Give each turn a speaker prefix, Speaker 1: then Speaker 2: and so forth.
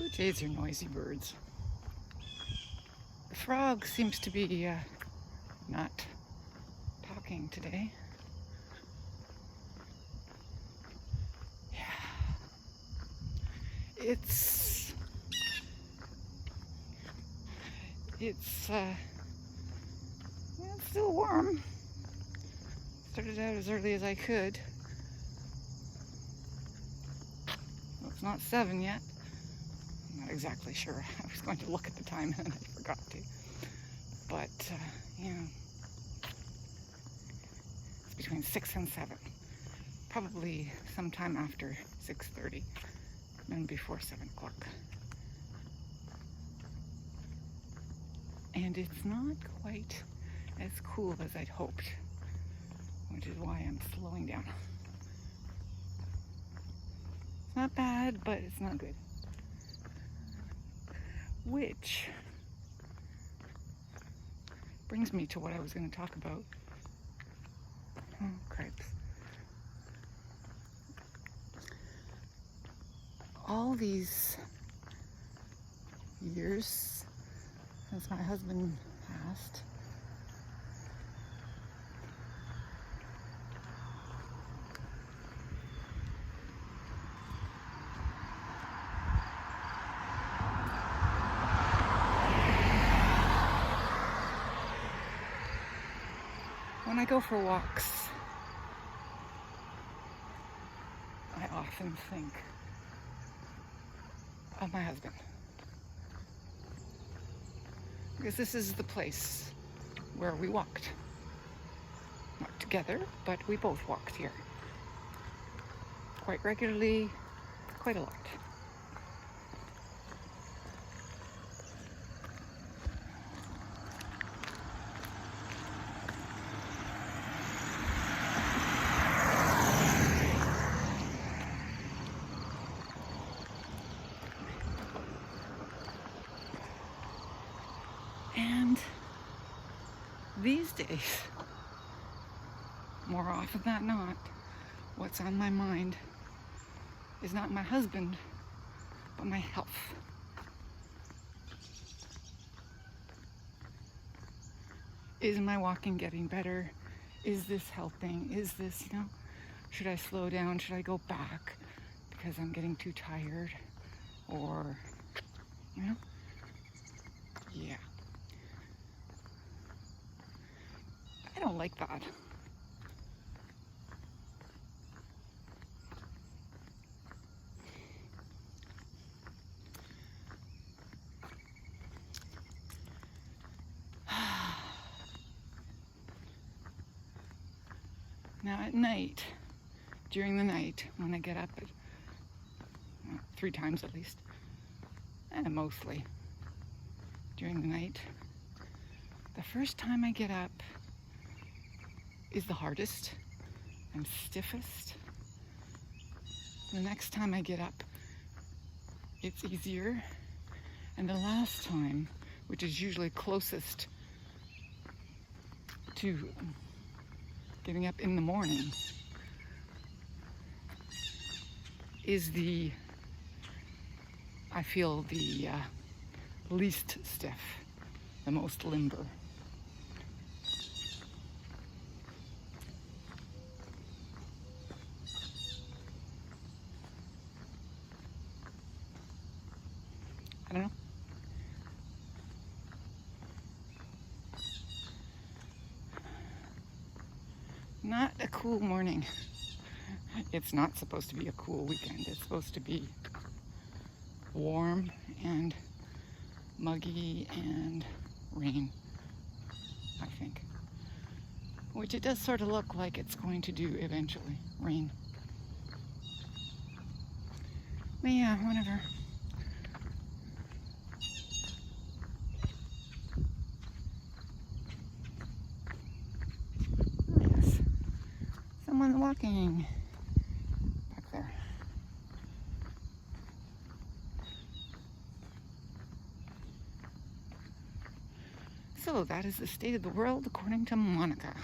Speaker 1: Blue jays are noisy birds. The frog seems to be not talking today. Yeah. It's still warm. Started out as early as I could. Well, it's not 7 yet. I'm not exactly sure. I was going to look at the time and I forgot to. But, yeah. It's between 6 and 7. Probably sometime after 6:30 and before 7 o'clock. And it's not quite as cool as I'd hoped, which is why I'm slowing down. It's not bad, but it's not good. Which brings me to what I was going to talk about. Oh, cripes. All these years since my husband passed, when I go for walks, I often think of my husband. Because this is the place where we walked. Not together, but we both walked here. Quite regularly, quite a lot. And these days, more often than not, what's on my mind is not my husband, but my health. Is my walking getting better? Is this helping? Is this, should I slow down? Should I go back because I'm getting too tired? Or, yeah. I don't like that. Now at night, during the night, when I get up at 3 times at least, and mostly during the night, the first time I get up is the hardest and stiffest. The next time I get up, it's easier. And the last time, which is usually closest to getting up in the morning, is I feel the least stiff, the most limber. I don't know. Not a cool morning. It's not supposed to be a cool weekend. It's supposed to be warm and muggy and rain, I think. Which it does sort of look like it's going to do eventually. Rain. But yeah, whatever. Someone's walking back there. So that is the state of the world according to Monica.